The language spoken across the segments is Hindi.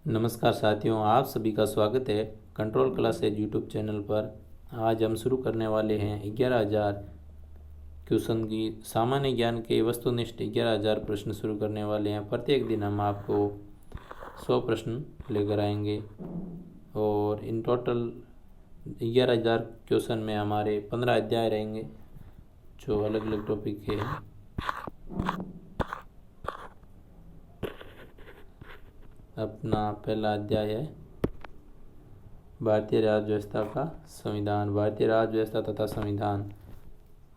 नमस्कार साथियों, आप सभी का स्वागत है कंट्रोल क्लासेज यूट्यूब चैनल पर। आज हम शुरू करने वाले हैं 11,000 क्वेश्चन की सामान्य ज्ञान के वस्तुनिष्ठ 11,000 प्रश्न शुरू करने वाले हैं। प्रत्येक दिन हम आपको 100 प्रश्न लेकर आएंगे और इन टोटल 11,000 क्वेश्चन में हमारे 15 अध्याय रहेंगे जो अलग अलग टॉपिक के हैं। अपना पहला अध्याय है भारतीय राज्य व्यवस्था का संविधान, भारतीय राज्य व्यवस्था तथा संविधान।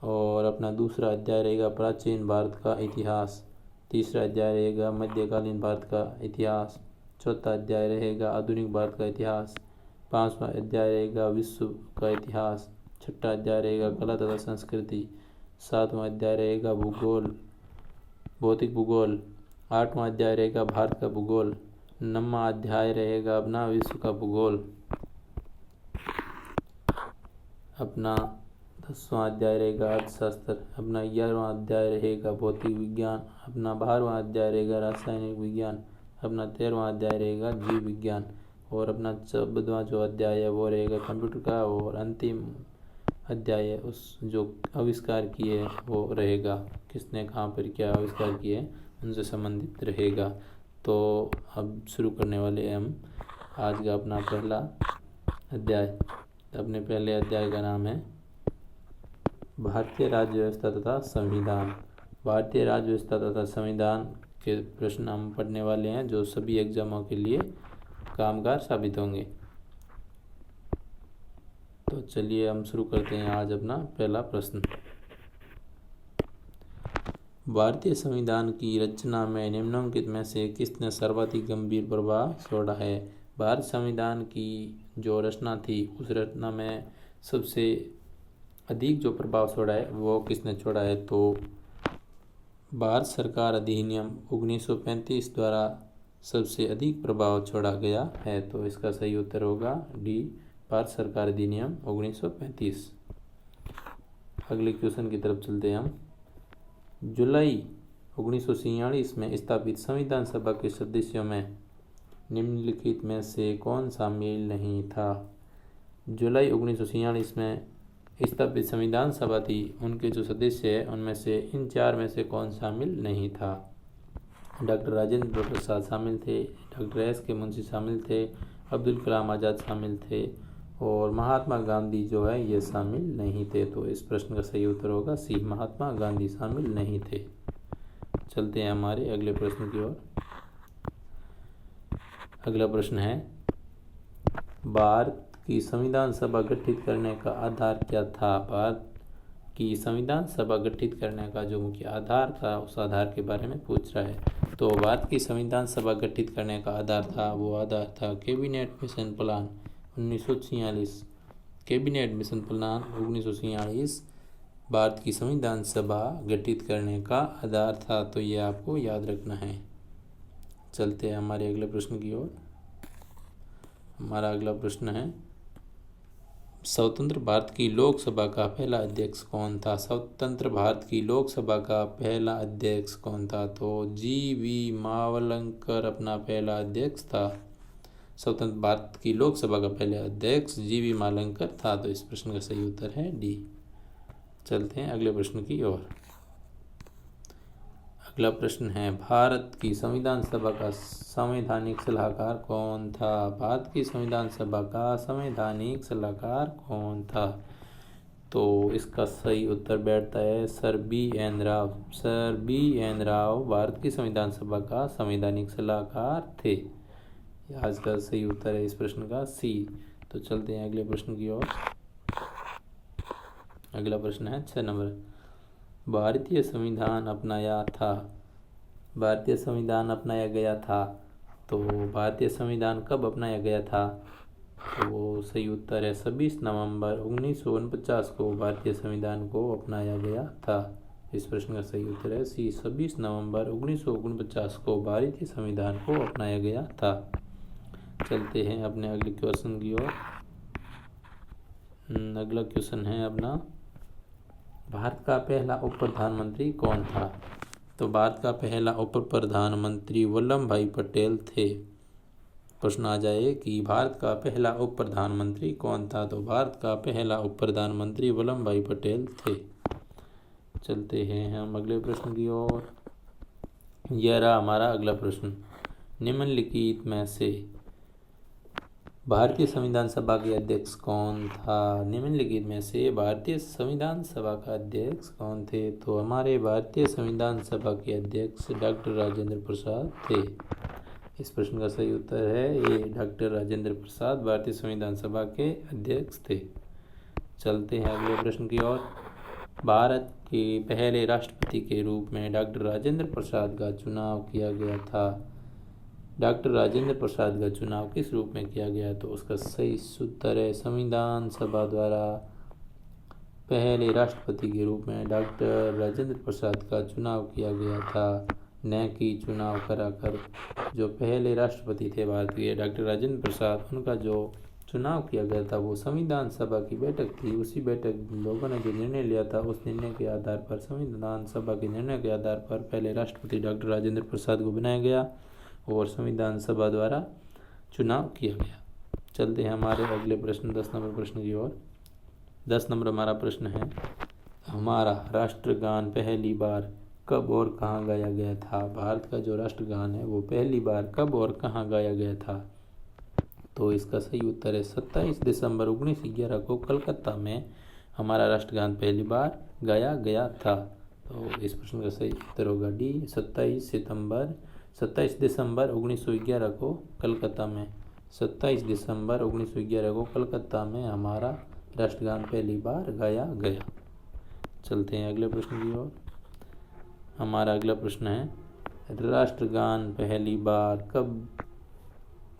और अपना दूसरा अध्याय रहेगा प्राचीन भारत का इतिहास। तीसरा अध्याय रहेगा मध्यकालीन भारत का इतिहास। चौथा अध्याय रहेगा आधुनिक भारत का इतिहास। पांचवा अध्याय रहेगा विश्व का इतिहास। छठा अध्याय रहेगा कला तथा संस्कृति। सातवां अध्याय रहेगा भूगोल, भौतिक भूगोल। आठवां अध्याय रहेगा भारत का भूगोल। नौवां अध्याय रहेगा अपना विश्व का भूगोल। अपना 10वां अध्याय रहेगा अर्थशास्त्र। अपना 11वां अध्याय रहेगा भौतिक विज्ञान। अपना 12वां अध्याय रहेगा रासायनिक विज्ञान। अपना 13वां अध्याय रहेगा जीव विज्ञान। और अपना 14वां जो अध्याय है वो रहेगा कंप्यूटर का। और अंतिम अध्याय उस जो आविष्कार किए वो रहेगा, किसने कहाँ पर क्या आविष्कार किए उनसे संबंधित रहेगा। तो अब शुरू करने वाले हैं हम आज का अपना पहला अध्याय। अपने पहले अध्याय का नाम है भारतीय राज्य व्यवस्था तथा संविधान। भारतीय राज्य व्यवस्था तथा संविधान के प्रश्न हम पढ़ने वाले हैं जो सभी एग्जामों के लिए कामगार साबित होंगे। तो चलिए हम शुरू करते हैं आज अपना पहला प्रश्न। भारतीय संविधान की रचना में निम्नलिखित में से किसने सर्वाधिक गंभीर प्रभाव छोड़ा है। भारत संविधान की जो रचना थी उस रचना में सबसे अधिक जो प्रभाव छोड़ा है वो किसने छोड़ा है, तो भारत सरकार अधिनियम 1935 द्वारा सबसे अधिक प्रभाव छोड़ा गया है। तो इसका सही उत्तर होगा डी, भारत सरकार अधिनियम 1935। अगले क्वेश्चन की तरफ चलते हैं हम। जुलाई 1946 में स्थापित संविधान सभा के सदस्यों में निम्नलिखित में से कौन शामिल नहीं था। जुलाई 1946 में स्थापित संविधान सभा थी, उनके जो सदस्य हैं उनमें से इन चार में से कौन शामिल नहीं था। डॉक्टर राजेंद्र प्रसाद शामिल थे, डॉक्टर एस के मुंशी शामिल थे, अब्दुल कलाम आज़ाद शामिल थे और महात्मा गांधी जो है ये शामिल नहीं थे। तो इस प्रश्न का सही उत्तर होगा सी, महात्मा गांधी शामिल नहीं थे। चलते हैं हमारे अगले प्रश्न की ओर। अगला प्रश्न है भारत की संविधान सभा गठित करने का आधार क्या था। भारत की संविधान सभा गठित करने का जो मुख्य आधार था उस आधार के बारे में पूछ रहा है। तो भारत की संविधान सभा गठित करने का आधार था, वो आधार था cabinet mission plan 1946। Cabinet mission plan 1946 Bharat की संविधान सभा गठित करने का आधार था। तो ये आपको याद रखना है। चलते हैं हमारे अगले प्रश्न की ओर। हमारा अगला प्रश्न है स्वतंत्र भारत की लोकसभा का पहला अध्यक्ष कौन था। स्वतंत्र भारत की लोकसभा का पहला अध्यक्ष कौन था, तो जी.वी. मावलंकर अपना पहला अध्यक्ष था। स्वतंत्र भारत की लोकसभा का पहले अध्यक्ष जी.वी. मावलंकर था। तो इस प्रश्न का सही उत्तर है डी। चलते हैं अगले प्रश्न की ओर। अगला प्रश्न है भारत की संविधान सभा का संवैधानिक सलाहकार कौन था। भारत की संविधान सभा का संवैधानिक सलाहकार कौन था, तो इसका सही उत्तर बैठता है sir BN. Rao. Sir BN. Rao Bharat की संविधान सभा का संवैधानिक सलाहकार थे। आज का सही उत्तर है इस प्रश्न का सी। तो चलते हैं अगले प्रश्न की ओर। अगला प्रश्न है 6 नंबर। भारतीय संविधान अपनाया था। भारतीय संविधान अपनाया गया था, तो भारतीय संविधान कब अपनाया गया था, तो वो सही उत्तर है 26 नवंबर 1949 को भारतीय संविधान को अपनाया गया था। इस प्रश्न का सही उत्तर है सी, 26 नवंबर 1949 को भारतीय संविधान को अपनाया गया था। चलते हैं अपने अगले क्वेश्चन की ओर। अगला क्वेश्चन है अपना भारत का पहला उप प्रधानमंत्री कौन था। तो भारत का पहला उप प्रधानमंत्री वल्लभ भाई पटेल थे। प्रश्न आ जाए कि भारत का पहला उप प्रधानमंत्री कौन था, तो भारत का पहला उप प्रधानमंत्री वल्लभ भाई पटेल थे। चलते हैं हम अगले प्रश्न की ओर। यह रहा हमारा अगला प्रश्न। निम्नलिखित में से भारतीय संविधान सभा के अध्यक्ष कौन था? निम्नलिखित में से भारतीय संविधान सभा का अध्यक्ष कौन थे? तो हमारे भारतीय संविधान सभा के अध्यक्ष डॉक्टर राजेंद्र प्रसाद थे। इस प्रश्न का सही उत्तर है ए, डॉक्टर राजेंद्र प्रसाद भारतीय संविधान सभा के अध्यक्ष थे। चलते हैं अगले प्रश्न की ओर। भारत के पहले राष्ट्रपति के रूप में डॉक्टर राजेंद्र प्रसाद का चुनाव किया गया था। डॉक्टर राजेंद्र प्रसाद का चुनाव किस रूप में किया गया? तो उसका सही उत्तर है संविधान सभा द्वारा पहले राष्ट्रपति के रूप में डॉक्टर राजेंद्र प्रसाद का चुनाव किया गया था, न कि चुनाव कराकर। जो पहले राष्ट्रपति थे भारत के डॉक्टर राजेंद्र प्रसाद, उनका जो चुनाव किया गया था वो संविधान सभा की बैठक थी। उसी बैठक लोगों ने जो निर्णय लिया था उस निर्णय के आधार पर, संविधान सभा के निर्णय के आधार पर पहले राष्ट्रपति डॉक्टर राजेंद्र प्रसाद को बनाया गया और संविधान सभा द्वारा चुनाव किया गया। चलते हैं हमारे अगले प्रश्न 10 नंबर प्रश्न की ओर। 10 नंबर हमारा प्रश्न है, हमारा राष्ट्रगान पहली बार कब और कहाँ गाया गया था? भारत का जो राष्ट्रगान है वो पहली बार कब और कहाँ गाया गया था? तो इसका सही उत्तर है 27 दिसंबर 1911 को कलकत्ता में हमारा राष्ट्रगान पहली बार गाया गया था। तो इस प्रश्न का सही उत्तर होगा डी, 27 दिसंबर 1911 को कलकत्ता में 27 दिसंबर 1911 को कलकत्ता में हमारा राष्ट्रगान पहली बार गाया गया। चलते हैं अगले प्रश्न की ओर। हमारा अगला प्रश्न है, राष्ट्रगान पहली बार कब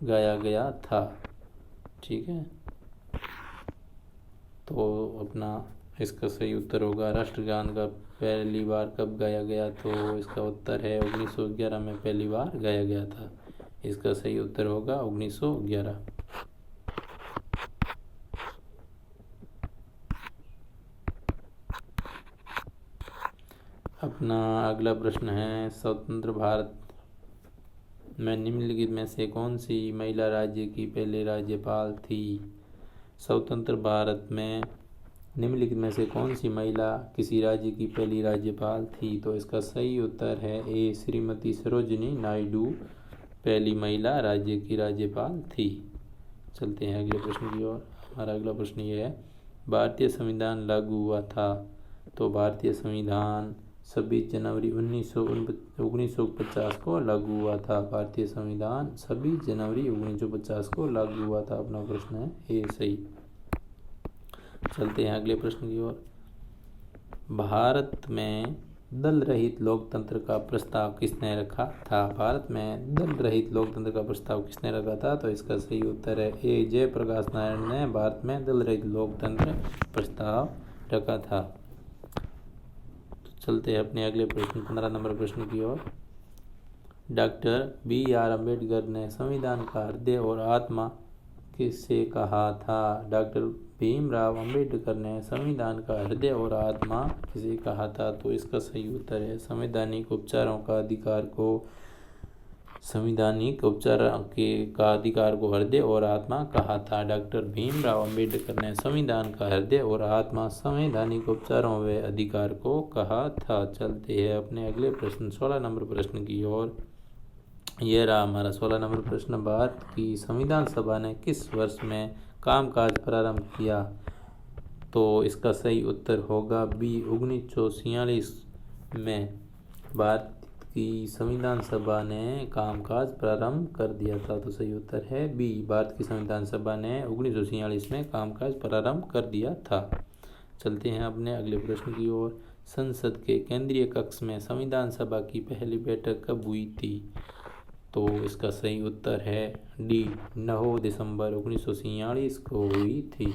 गाया गया था? ठीक है, तो अपना इसका सही उत्तर होगा राष्ट्रगान का पहली बार कब गाया गया? तो इसका उत्तर है 1911 में पहली बार गाया गया था। इसका सही उत्तर होगा 1911। अपना अगला प्रश्न है, स्वतंत्र भारत में निम्नलिखित में से कौन सी महिला राज्य की पहले राज्यपाल थी? स्वतंत्र भारत में निम्नलिखित में से कौन सी महिला किसी राज्य की पहली राज्यपाल थी? तो इसका सही उत्तर है ए, श्रीमती सरोजिनी नायडू पहली महिला राज्य की राज्यपाल थी। चलते हैं अगले प्रश्न की ओर। हमारा अगला प्रश्न ये है, भारतीय संविधान लागू हुआ था? तो भारतीय संविधान 26 जनवरी 1950 को लागू हुआ था। भारतीय संविधान 26 जनवरी 1950 को लागू हुआ था। अपना प्रश्न है ए सही। चलते हैं अगले प्रश्न की ओर। भारत में दल रहित लोकतंत्र का प्रस्ताव किसने रखा था? भारत में दल रहित लोकतंत्र का प्रस्ताव किसने रखा था? तो इसका सही उत्तर है ए, जयप्रकाश नारायण ने भारत में दल रहित लोकतंत्र प्रस्ताव रखा था। चलते हैं अपने अगले प्रश्न 15 नंबर प्रश्न की ओर। Doctor B R. अम्बेडकर ने संविधान का हृदय और आत्मा किसे कहा था? डॉक्टर भीमराव अम्बेडकर ने संविधान का हृदय और आत्मा किसे कहा था? तो इसका सही उत्तर है संवैधानिक उपचारों का अधिकार को, संवैधानिक उपचार का अधिकार को हृदय और आत्मा कहा था। डॉक्टर भीमराव अम्बेडकर ने संविधान का हृदय और आत्मा संवैधानिक उपचारों व अधिकार को कहा था। चलते हैं अपने अगले प्रश्न 16 नंबर प्रश्न की ओर। यह रहा हमारा 16 नंबर प्रश्न, भारत की संविधान सभा ने किस वर्ष में कामकाज प्रारंभ किया? तो इसका सही उत्तर होगा बी, 1946 में भारत की संविधान सभा ने कामकाज प्रारंभ कर दिया था। तो सही उत्तर है बी, भारत की संविधान सभा ने 1946 में कामकाज प्रारंभ कर दिया था। चलते हैं अपने अगले प्रश्न की ओर। संसद के केंद्रीय कक्ष में संविधान सभा की पहली बैठक कब हुई थी? तो इसका सही उत्तर है डी, 9 दिसंबर 1946 को हुई थी।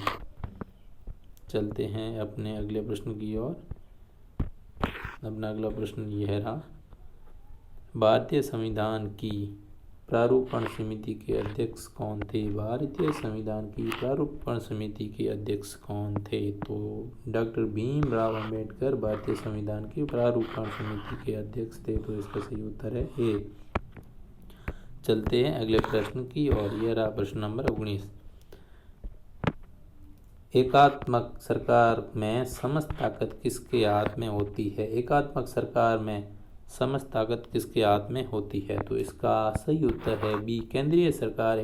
चलते हैं अपने अगले प्रश्न की ओर। अपना अगला प्रश्न यह रहा, भारतीय संविधान की प्रारूपण समिति के अध्यक्ष कौन थे? भारतीय संविधान की प्रारूपण समिति के अध्यक्ष कौन थे? तो डॉक्टर भीमराव अम्बेडकर भारतीय संविधान की प्रारूपण समिति के अध्यक्ष थे। तो इसका सही उत्तर है ए। चलते हैं अगले प्रश्न की ओर। यह रहा प्रश्न नंबर 19। एकात्मक सरकार में समस्त ताकत किसके हाथ में होती है? एकात्मक सरकार में समस्त ताकत किसके हाथ में होती है? तो इसका सही उत्तर है बी, केंद्रीय सरकार।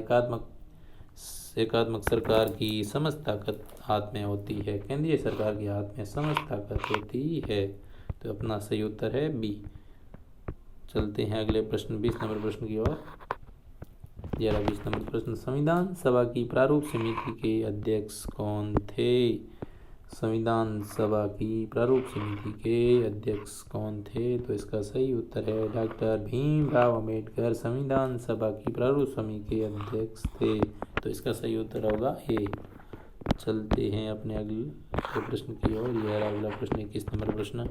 एकात्मक सरकार की समस्त ताकत हाथ में होती है। केंद्रीय सरकार के हाथ में समस्त ताकत होती है। तो अपना सही उत्तर है बी। चलते हैं अगले प्रश्न 20 नंबर प्रश्न की ओर। 20 नंबर प्रश्न, संविधान सभा की प्रारूप समिति के अध्यक्ष कौन थे? संविधान सभा की प्रारूप समिति के अध्यक्ष कौन थे? तो इसका सही उत्तर है डॉक्टर भीमराव अंबेडकर संविधान सभा की प्रारूप समिति के अध्यक्ष थे। तो इसका सही उत्तर होगा ए। चलते हैं अपने अगले प्रश्न की ओर। यह अगला प्रश्न 21 नंबर प्रश्न,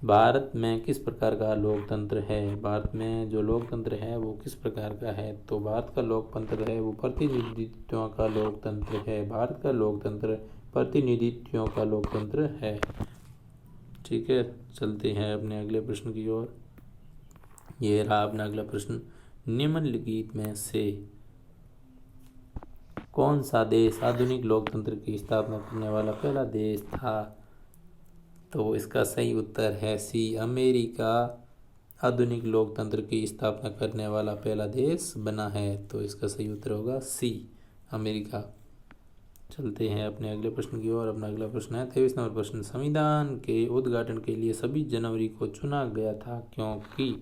भारत में किस प्रकार का लोकतंत्र है? भारत में जो लोकतंत्र है वो किस प्रकार का है? तो भारत का लोकतंत्र है वो प्रतिनिधित्वों का लोकतंत्र है। भारत का लोकतंत्र प्रतिनिधित्वों का लोकतंत्र है। ठीक है, चलते हैं अपने अगले प्रश्न की ओर। ये रहा अपना अगला प्रश्न, निम्नलिखित में से कौन सा देश आधुनिक लोकतंत्र की स्थापना करने वाला पहला देश था? तो इसका सही उत्तर है सी, अमेरिका आधुनिक लोकतंत्र की स्थापना करने वाला पहला देश बना है। तो इसका सही उत्तर होगा सी, अमेरिका। चलते हैं अपने अगले प्रश्न की ओर। अपना अगला प्रश्न है 23 नंबर प्रश्न, संविधान के उद्घाटन के लिए 26 जनवरी को चुना गया था क्योंकि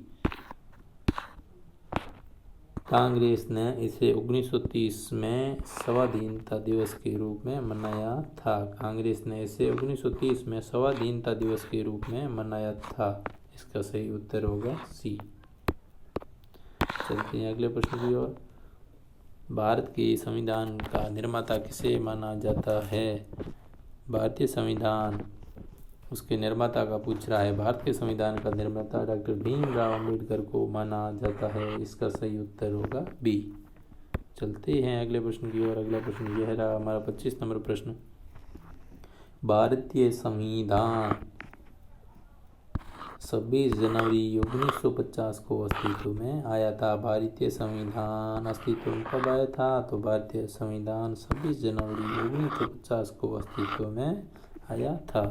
कांग्रेस ने इसे 1930 में स्वाधीनता दिवस के रूप में मनाया था। कांग्रेस ने इसे 1930 में स्वाधीनता दिवस के रूप में मनाया था। इसका सही उत्तर होगा सी। चलते हैं अगले प्रश्न की ओर। भारत के संविधान का निर्माता किसे माना जाता है? भारतीय संविधान उसके निर्माता का पूछ रहा है। भारत के संविधान का निर्माता डॉक्टर भीमराव अंबेडकर को माना जाता है। इसका सही उत्तर होगा बी। चलते हैं अगले प्रश्न की ओर। अगला प्रश्न यह रहा हमारा 25 नंबर प्रश्न, भारतीय संविधान 26 जनवरी 1950 को अस्तित्व में आया था। भारतीय संविधान अस्तित्व में कब आया था? तो भारतीय संविधान 26 जनवरी 1950 को अस्तित्व में आया था।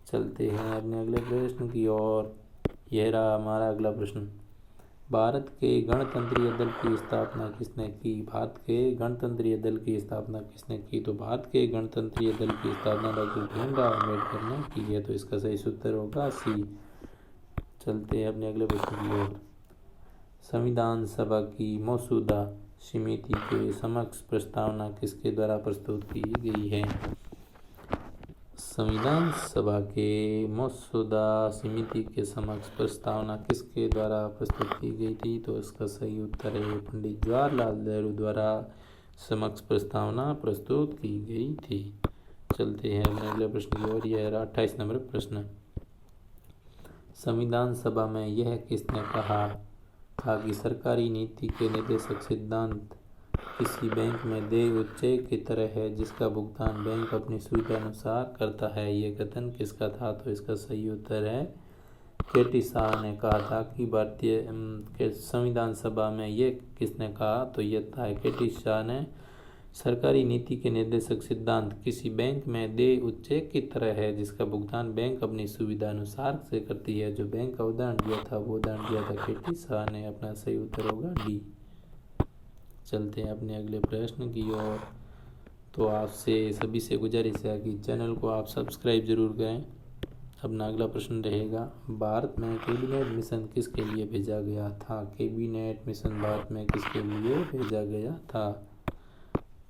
चलते हैं अपने अगले प्रश्न की ओर। यह रहा हमारा अगला प्रश्न, भारत के गणतंत्रीय दल की स्थापना किसने की? भारत के गणतंत्रीय दल की स्थापना किसने की? तो भारत के गणतंत्रीय दल की स्थापना डॉक्टर भीमराव अम्बेडकर ने की है। तो इसका सही उत्तर होगा सी। चलते हैं अपने अगले प्रश्न की ओर। संविधान सभा की मौजूदा समिति के समक्ष प्रस्तावना किसके द्वारा प्रस्तुत की गई है? संविधान सभा के मौजूदा समिति के समक्ष प्रस्तावना किसके द्वारा प्रस्तुत की गई थी? तो इसका सही उत्तर है पंडित जवाहरलाल नेहरू द्वारा समक्ष प्रस्तावना प्रस्तुत की गई थी। चलते हैं अपने अगले प्रश्न की ओर। यह 28 नंबर प्रश्न, संविधान सभा में यह किसने कहा था कि सरकारी नीति के निर्देशक सिद्धांत किसी बैंक में देय उच्चय की तरह है जिसका भुगतान बैंक अपनी सुविधा अनुसार करता है? ये कथन किसका था? तो इसका सही उत्तर है के.टी. शाह ने कहा था कि भारतीय के संविधान सभा में ये किसने कहा? तो यह था के.टी. शाह ने। सरकारी नीति के निर्देशक सिद्धांत किसी बैंक में देय उच्चय की तरह है जिसका भुगतान बैंक अपनी सुविधा अनुसार से करती है। जो बैंक का उदाहरण दिया था वो उदाहरण दिया था के.टी. शाह ने। अपना सही उत्तर होगा डी। चलते हैं अपने अगले प्रश्न की ओर। तो आपसे सभी से गुजारिश है कि चैनल को आप सब्सक्राइब जरूर करें। अपना अगला प्रश्न रहेगा, भारत में कैबिनेट मिशन किसके लिए भेजा गया था? कैबिनेट मिशन भारत में किसके लिए भेजा गया था?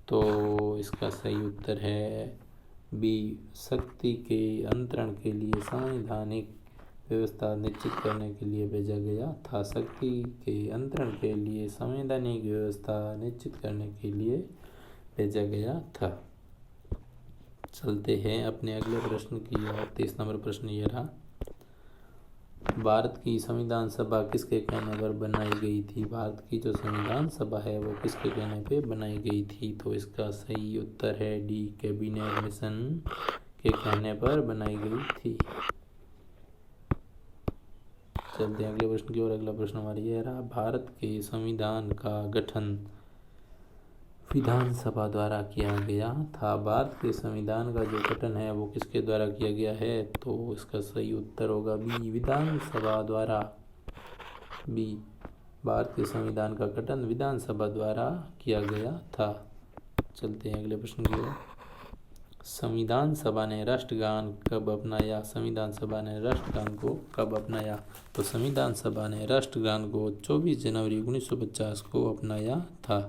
तो इसका सही उत्तर है बी, शक्ति के अंतरण के लिए संवैधानिक व्यवस्था निश्चित करने के लिए भेजा गया था। शक्ति के अंतरण के लिए संवैधानिक व्यवस्था निश्चित करने के लिए भेजा गया था। चलते हैं अपने अगले प्रश्न की ओर। 30 नंबर प्रश्न ये रहा, भारत की संविधान सभा किसके कहने पर बनाई गई थी? भारत की जो संविधान सभा है वो किसके कहने पे बनाई गई थी? तो इसका सही उत्तर है डी, कैबिनेट मिशन के कहने पर बनाई गई थी। चलते हैं अगले प्रश्न की ओर। अगला प्रश्न हमारा ये रहा, भारत के संविधान का गठन विधानसभा द्वारा किया गया था। भारत के संविधान का जो गठन है वो किसके द्वारा किया गया है? तो इसका सही उत्तर होगा बी, विधानसभा द्वारा। बी, भारत के संविधान का गठन विधानसभा द्वारा किया गया था। चलते हैं अगले प्रश्न की ओर। संविधान सभा ने राष्ट्रगान कब अपनाया? संविधान सभा ने राष्ट्रगान को कब अपनाया? तो संविधान सभा ने राष्ट्रगान को 24 जनवरी 1950 को अपनाया था।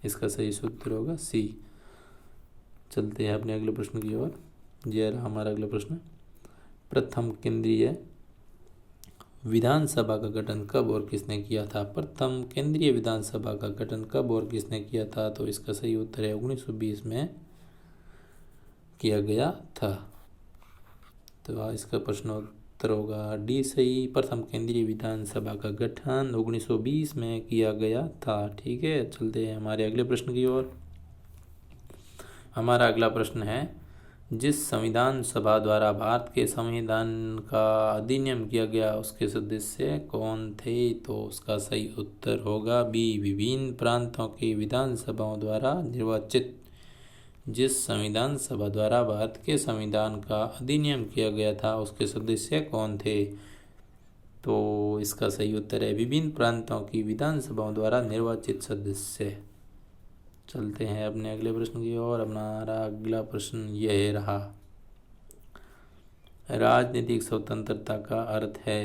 इसका सही उत्तर होगा सी। चलते हैं अपने अगले प्रश्न की ओर। यह रहा हमारा अगला प्रश्न, प्रथम केंद्रीय विधानसभा का गठन कब और किसने किया था? प्रथम केंद्रीय विधानसभा का गठन कब और किसने किया था? तो इसका सही उत्तर है 1920 में किया गया था। तो इसका प्रश्न उत्तर होगा डी सही, प्रथम केंद्रीय विधानसभा का गठन 1920 में किया गया था। ठीक है, चलते हैं हमारे अगले प्रश्न की ओर। हमारा अगला प्रश्न है, जिस संविधान सभा द्वारा भारत के संविधान का अधिनियम किया गया उसके सदस्य कौन थे? तो उसका सही उत्तर होगा बी, विभिन्न प्रांतों की विधानसभाओं द्वारा निर्वाचित। जिस संविधान सभा द्वारा भारत के संविधान का अधिनियम किया गया था उसके सदस्य कौन थे? तो इसका सही उत्तर है विभिन्न प्रांतों की विधानसभाओं द्वारा निर्वाचित सदस्य। चलते हैं अपने अगले प्रश्न की ओर। हमारा अगला प्रश्न यह रहा, राजनीतिक स्वतंत्रता का अर्थ है।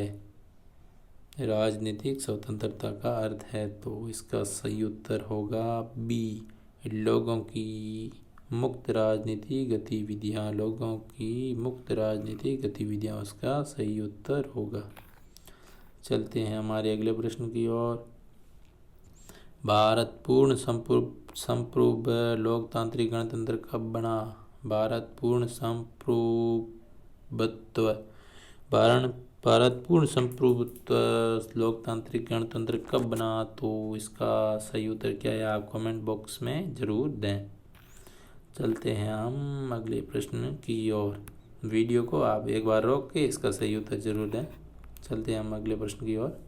राजनीतिक स्वतंत्रता का अर्थ है तो इसका सही उत्तर होगा बी, लोगों की मुक्त राजनीति गतिविधियां। लोगों की मुक्त राजनीति गतिविधियां उसका सही उत्तर होगा। चलते हैं हमारे अगले प्रश्न की ओर। भारत पूर्ण संप्रभु लोकतांत्रिक गणतंत्र कब बना? भारत पूर्ण संप्रभुत्व भारत पूर्ण संप्रभुत्व लोकतांत्रिक गणतंत्र कब बना? तो इसका सही उत्तर क्या है आप कमेंट बॉक्स में जरूर दें। चलते हैं हम अगले प्रश्न की ओर। वीडियो को आप एक बार रोक के इसका सही उत्तर जरूर दें। चलते हैं हम अगले प्रश्न की ओर।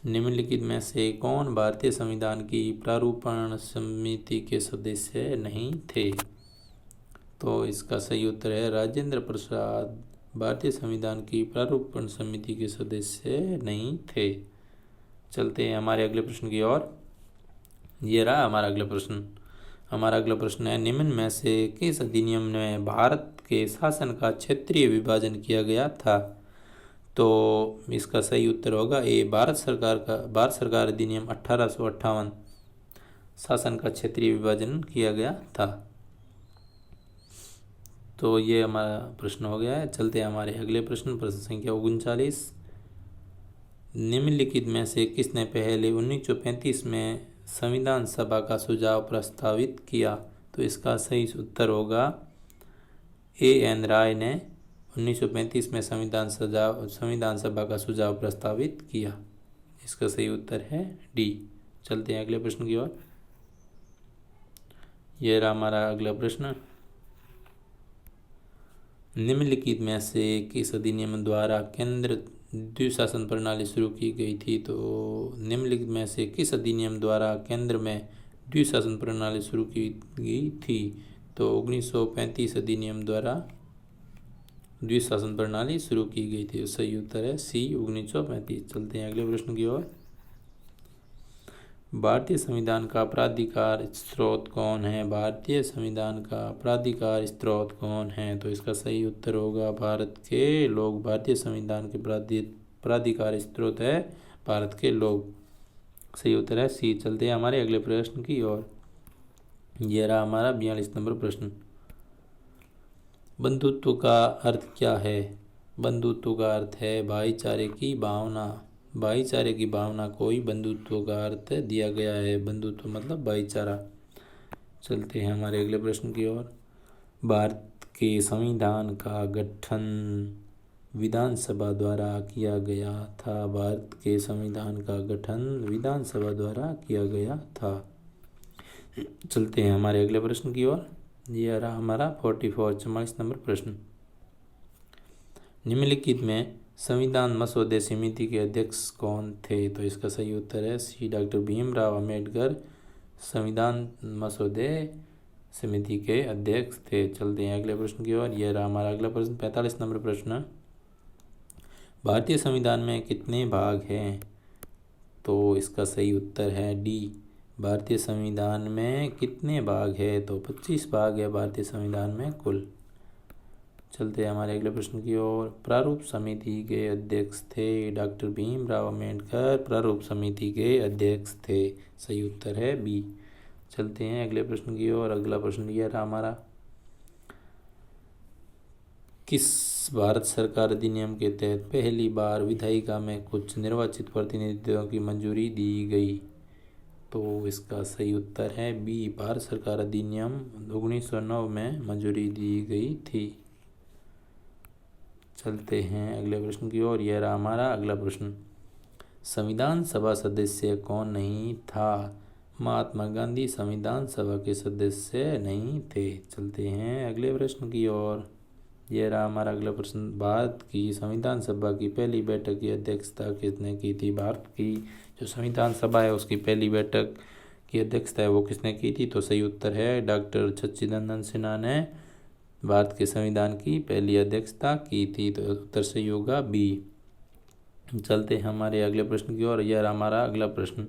निम्नलिखित में से कौन भारतीय संविधान की प्रारूपण समिति के सदस्य नहीं थे? तो इसका सही उत्तर है राजेंद्र प्रसाद भारतीय संविधान की प्रारूपण समिति के सदस्य नहीं थे। चलते हैं हमारे अगले प्रश्न की ओर। ये रहा हमारा अगला प्रश्न। हमारा अगला प्रश्न है, निम्न में से किस अधिनियम में भारत के शासन का क्षेत्रीय विभाजन किया गया था? तो इसका सही उत्तर होगा ए, भारत सरकार अधिनियम 1858 शासन का क्षेत्रीय विभाजन किया गया था। तो ये हमारा प्रश्न हो गया है। चलते हैं हमारे अगले प्रश्न संख्या 39। निम्नलिखित में से किसने पहले 1935 में संविधान सभा का सुझाव प्रस्तावित किया? तो इसका सही उत्तर होगा एन राय ने 1935 में संविधान सभा का सुझाव प्रस्तावित किया। इसका सही उत्तर है डी। चलते हैं अगले प्रश्न की ओर। यह रहा हमारा अगला प्रश्न, निम्नलिखित में से किस अधिनियम द्वारा केंद्र द्विशासन प्रणाली शुरू की गई थी? तो निम्नलिखित में से किस अधिनियम द्वारा केंद्र में द्विशासन प्रणाली शुरू की गई थी? तो 1935 अधिनियम द्वारा द्विशासन प्रणाली शुरू की गई थी। सही उत्तर है सी, 1935। चलते हैं अगले प्रश्न की ओर। भारतीय संविधान का प्राधिकार स्रोत कौन है? भारतीय संविधान का प्राधिकार स्रोत कौन है? तो इसका सही उत्तर होगा भारत के लोग। भारतीय संविधान के प्राधिकार स्रोत है भारत के लोग। सही उत्तर है सी। चलते हैं हमारे अगले प्रश्न की ओर। यह रहा हमारा 42 नंबर प्रश्न, बंधुत्व का अर्थ क्या है? बंधुत्व का अर्थ है भाईचारे की भावना। भाईचारे की भावना को ही बंधुत्व का अर्थ दिया गया है। बंधुत्व मतलब भाईचारा। चलते हैं हमारे अगले प्रश्न की ओर। भारत के संविधान का गठन विधानसभा द्वारा किया गया था। भारत के संविधान का गठन विधानसभा द्वारा किया गया था। चलते हैं हमारे अगले प्रश्न की ओर। यह रहा हमारा 44 नंबर प्रश्न, निम्नलिखित में संविधान मसौदे समिति के अध्यक्ष कौन थे? तो इसका सही उत्तर है सी, डॉक्टर भीमराव अंबेडकर संविधान मसौदे समिति के अध्यक्ष थे। चलते हैं अगले प्रश्न की ओर। यह रहा हमारा अगला प्रश्न, 45 नंबर प्रश्न। भारतीय संविधान में कितने भाग हैं? तो इसका सही उत्तर है डी, भारतीय संविधान में कितने भाग है? तो 25 भाग है भारतीय संविधान में कुल। चलते हैं हमारे अगले प्रश्न की ओर। प्रारूप समिति के अध्यक्ष थे डॉक्टर भीमराव अंबेडकर, प्रारूप समिति के अध्यक्ष थे। सही उत्तर है बी। चलते हैं अगले प्रश्न की ओर। अगला प्रश्न यह रहा हमारा, किस भारत सरकार अधिनियम के तहत पहली बार विधायिका में कुछ निर्वाचित प्रतिनिधियों की मंजूरी दी गई? तो इसका सही उत्तर है बी, भारत सरकार अधिनियम 1909 में मंजूरी दी गई थी। चलते हैं अगले प्रश्न की ओर। यह रहा हमारा अगला प्रश्न, संविधान सभा सदस्य कौन नहीं था? महात्मा गांधी संविधान सभा के सदस्य नहीं थे। चलते हैं अगले प्रश्न की ओर। यह रहा हमारा अगला प्रश्न, भारत की संविधान सभा की पहली बैठक की अध्यक्षता किसने की थी? भारत की जो संविधान सभा है उसकी पहली बैठक की अध्यक्षता है वो किसने की थी? तो सही उत्तर है डॉक्टर सच्चिदानंद सिन्हा ने भारत के संविधान की पहली अध्यक्षता की थी। तो उत्तर सही होगा बी। चलते हैं हमारे अगले प्रश्न की ओर। यह हमारा अगला प्रश्न,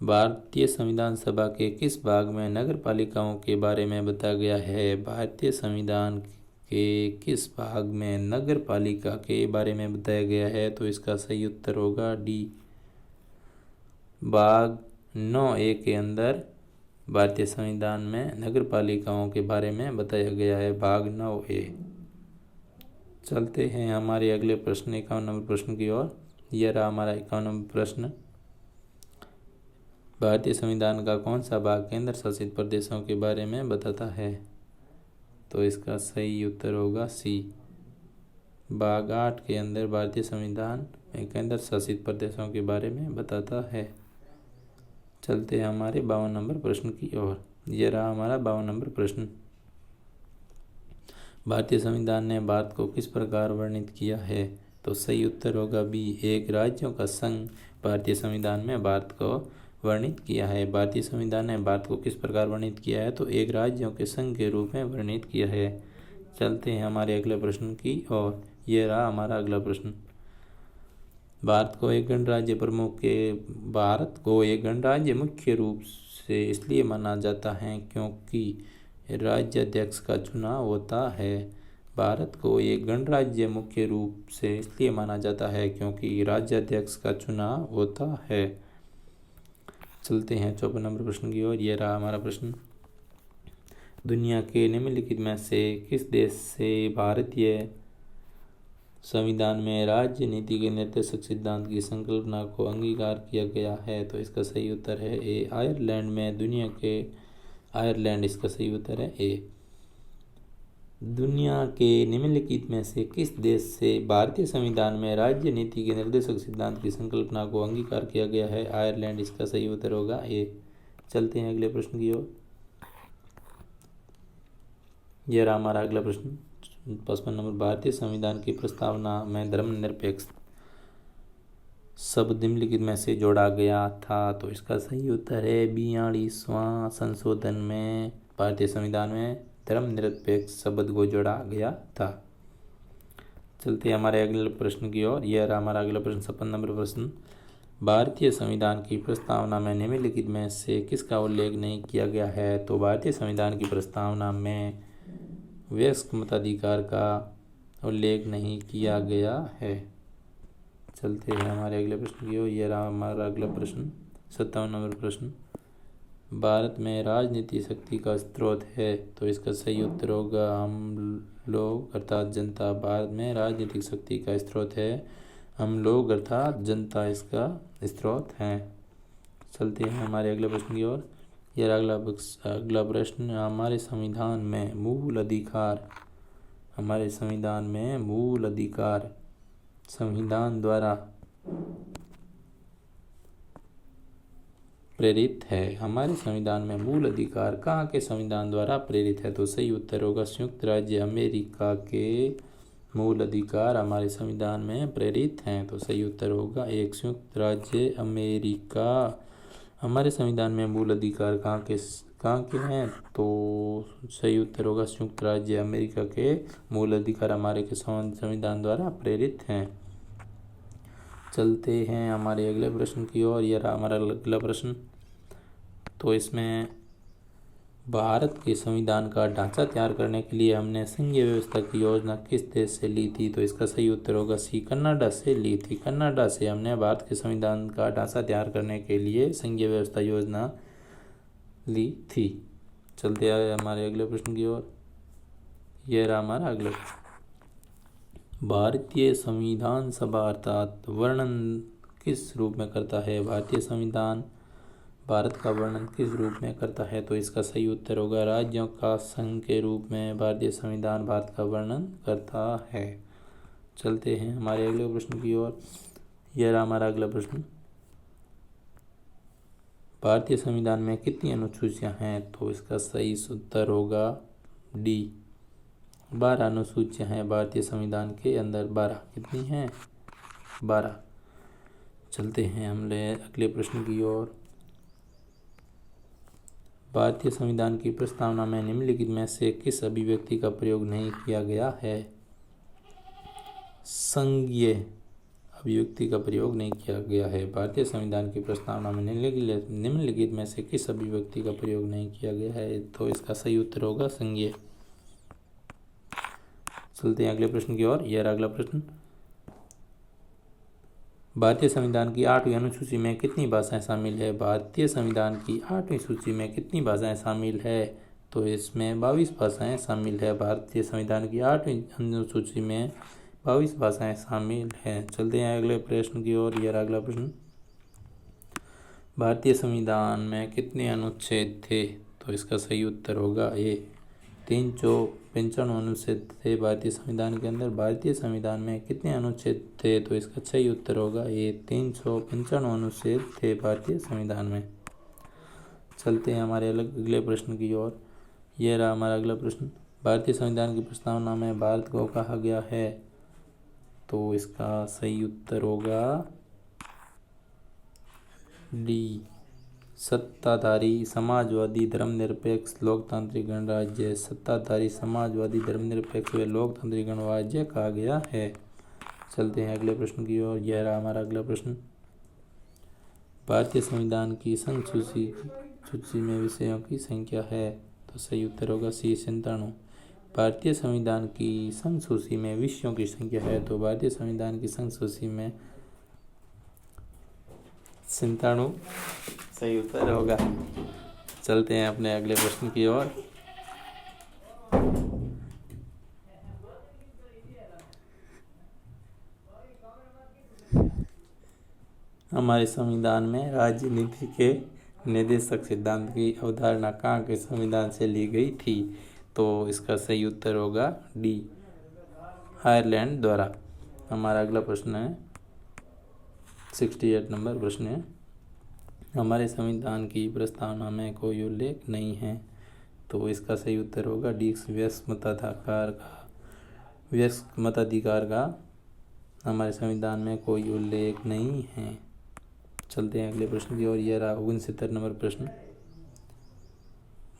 भारतीय संविधान सभा के किस भाग में नगर पालिकाओं के बारे में बताया गया है? भारतीय संविधान के किस भाग में नगर पालिका के बारे में बताया गया है? तो इसका सही उत्तर होगा डी, भाग 9A के अंदर भारतीय संविधान में नगर पालिकाओं के बारे में बताया गया है, भाग 9A। चलते हैं हमारे अगले प्रश्न 51 नंबर प्रश्न की ओर। यह रहा हमारा 51 नंबर प्रश्न, भारतीय संविधान का कौन सा भाग केंद्र शासित प्रदेशों के बारे में बताता है? तो इसका सही उत्तर होगा सी, भाग 8 के अंदर भारतीय संविधान में केंद्र शासित प्रदेशों के बारे में बताता है। चलते हैं हमारे 52 नंबर प्रश्न की ओर। यह रहा हमारा 52 नंबर प्रश्न, भारतीय संविधान ने भारत को किस प्रकार वर्णित किया है? तो सही उत्तर होगा बी, एक राज्यों का संघ भारतीय संविधान में भारत को वर्णित किया है। भारतीय संविधान ने भारत को किस प्रकार वर्णित किया है? तो एक राज्यों के संघ के रूप में वर्णित किया है। चलते हैं हमारे अगले प्रश्न की ओर। यह रहा हमारा अगला प्रश्न, भारत को एक गणराज्य मुख्य रूप से इसलिए माना जाता है क्योंकि राज्याध्यक्ष का चुनाव होता है। भारत को एक गणराज्य मुख्य रूप से इसलिए माना जाता है क्योंकि राज्याध्यक्ष का चुनाव होता है। चलते हैं 54 नंबर प्रश्न की ओर। यह रहा हमारा प्रश्न, दुनिया के निम्नलिखित में से किस देश से भारतीय संविधान में राज्य नीति के निर्देशक सिद्धांत की संकल्पना को अंगीकार किया गया है? तो इसका सही उत्तर है ए, आयरलैंड में। दुनिया के आयरलैंड इसका सही उत्तर है ए। दुनिया के निम्नलिखित में से किस देश से भारतीय संविधान में राज्य नीति के निर्देशक सिद्धांत की संकल्पना को अंगीकार किया गया है? आयरलैंड इसका सही उत्तर होगा ए। चलते हैं अगले प्रश्न की ओर। यह रहा हमारा अगला प्रश्न 55 नंबर, भारतीय संविधान की प्रस्तावना में धर्मनिरपेक्ष शब्द निम्नलिखित में से जोड़ा गया था? तो इसका सही उत्तर है 42वां संशोधन में भारतीय संविधान में धर्मनिरपेक्ष शब्द को जोड़ा गया था। चलते हैं हमारे अगले प्रश्न की ओर। यह रहा हमारा अगला प्रश्न 56 नंबर प्रश्न, भारतीय संविधान की प्रस्तावना में निम्नलिखित में से किसका उल्लेख नहीं किया गया है? तो भारतीय संविधान की प्रस्तावना में वयस्क मताधिकार का उल्लेख नहीं किया गया है। चलते हैं हमारे अगले प्रश्न की ओर। यह रहा हमारा अगला प्रश्न 57 नंबर प्रश्न, भारत में राजनीति शक्ति का स्रोत है? तो इसका सही उत्तर होगा हम लोग अर्थात जनता। भारत में राजनीतिक शक्ति का स्रोत है हम लोग अर्थात जनता, इसका स्रोत है। चलते हैं हमारे अगले प्रश्न की ओर। यह अगला प्रश्न, हमारे संविधान में मूल अधिकार संविधान द्वारा प्रेरित है। हमारे संविधान में मूल अधिकार कहाँ के संविधान द्वारा प्रेरित है? तो सही उत्तर होगा संयुक्त राज्य अमेरिका के मूल अधिकार हमारे संविधान में प्रेरित हैं? तो सही उत्तर होगा एक, संयुक्त राज्य अमेरिका। हमारे संविधान में मूल अधिकार कहाँ के हैं? तो सही उत्तर होगा संयुक्त राज्य अमेरिका के मूल अधिकार हमारे के संविधान द्वारा प्रेरित हैं। चलते हैं हमारे अगले प्रश्न की ओर। यह रहा हमारा अगला प्रश्न। तो इसमें भारत के संविधान का ढांचा तैयार करने के लिए हमने संघीय व्यवस्था की योजना किस देश से ली थी? तो इसका सही उत्तर होगा सी, कनाडा से ली थी। कनाडा से हमने भारत के संविधान का ढांचा तैयार करने के लिए संघीय व्यवस्था योजना ली थी। चलते आए हमारे अगले प्रश्न की ओर। यह रहा हमारा अगला प्रश्न। भारतीय संविधान सभा अर्थात वर्णन किस रूप में करता है? भारतीय संविधान भारत का वर्णन किस रूप में करता है? तो इसका सही उत्तर होगा राज्यों का संघ के रूप में भारतीय संविधान भारत का वर्णन करता है। चलते हैं हमारे अगले प्रश्न की ओर। यह रहा हमारा अगला प्रश्न। भारतीय संविधान में कितनी अनुसूचियां हैं? तो इसका सही उत्तर होगा डी, 12 अनुसूचियां हैं भारतीय संविधान के अंदर। 12 कितनी हैं? 12। चलते हैं हम अगले प्रश्न की ओर। भारतीय संविधान की प्रस्तावना में निम्नलिखित में से किस अभिव्यक्ति का प्रयोग नहीं किया गया है? संघीय अभिव्यक्ति का प्रयोग नहीं किया गया है। भारतीय संविधान की प्रस्तावना में निम्नलिखित में से किस अभिव्यक्ति का प्रयोग नहीं किया गया है? तो इसका सही उत्तर होगा संघीय। चलते हैं अगले प्रश्न की ओर। यह अगला प्रश्न। भारतीय संविधान की 8वीं अनुसूची में कितनी भाषाएं शामिल है? भारतीय संविधान की 8वीं सूची में कितनी भाषाएं शामिल है? तो इसमें 22 भाषाएं शामिल है। भारतीय संविधान की 8वीं अनुसूची में 22 भाषाएं शामिल हैं। चलते हैं अगले प्रश्न की ओर। यह अगला प्रश्न। भारतीय संविधान में कितने अनुच्छेद थे? तो इसका सही उत्तर होगा ए, 395 अनुच्छेद थे भारतीय संविधान के अंदर। भारतीय संविधान में कितने अनुच्छेद थे? तो इसका सही उत्तर होगा ये 395 अनुच्छेद थे भारतीय संविधान में। चलते हैं हमारे अगले प्रश्न की ओर। यह रहा हमारा अगला प्रश्न। भारतीय संविधान की प्रस्तावना में भारत को कहा गया है? तो इसका सही उत्तर होगा डी, सत्ताधारी समाजवादी धर्मनिरपेक्ष लोकतांत्रिक गणराज्य। सत्ताधारी समाजवादी धर्मनिरपेक्ष व लोकतांत्रिक गणराज्य कहा गया है। चलते हैं अगले प्रश्न की ओर। यह रहा हमारा अगला प्रश्न। भारतीय संविधान की संघ सूची में विषयों की संख्या है? तो सही उत्तर होगा सी, 97। भारतीय संविधान की संघ सूची में विषयों की संख्या है? तो भारतीय संविधान की संघ सूची में 97 सही उत्तर होगा। चलते हैं अपने अगले प्रश्न की ओर। हमारे संविधान में राजनीति के निर्देशक सिद्धांत की अवधारणा कहाँ के संविधान से ली गई थी? तो इसका सही उत्तर होगा डी, आयरलैंड द्वारा। हमारा अगला प्रश्न है 68 नंबर प्रश्न है। हमारे संविधान की प्रस्तावना में कोई उल्लेख नहीं है? तो इसका सही उत्तर होगा डी, वयस्क मताधिकार का हमारे संविधान में कोई उल्लेख नहीं है। चलते हैं अगले प्रश्न की ओर। यह रहा 69 नंबर प्रश्न।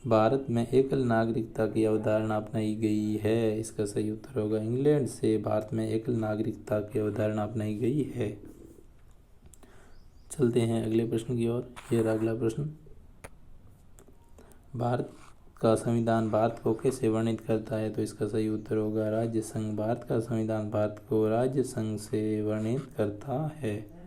भारत में एकल नागरिकता की अवधारणा अपनाई गई है? इसका सही उत्तर होगा इंग्लैंड से भारत में एकल नागरिकता की अवधारणा अपनाई गई है। चलते हैं अगले प्रश्न की ओर। यह रहा अगला प्रश्न। भारत का संविधान भारत को कैसे वर्णित करता है? तो इसका सही उत्तर होगा राज्य संघ। भारत का संविधान भारत को राज्य संघ से वर्णित करता है।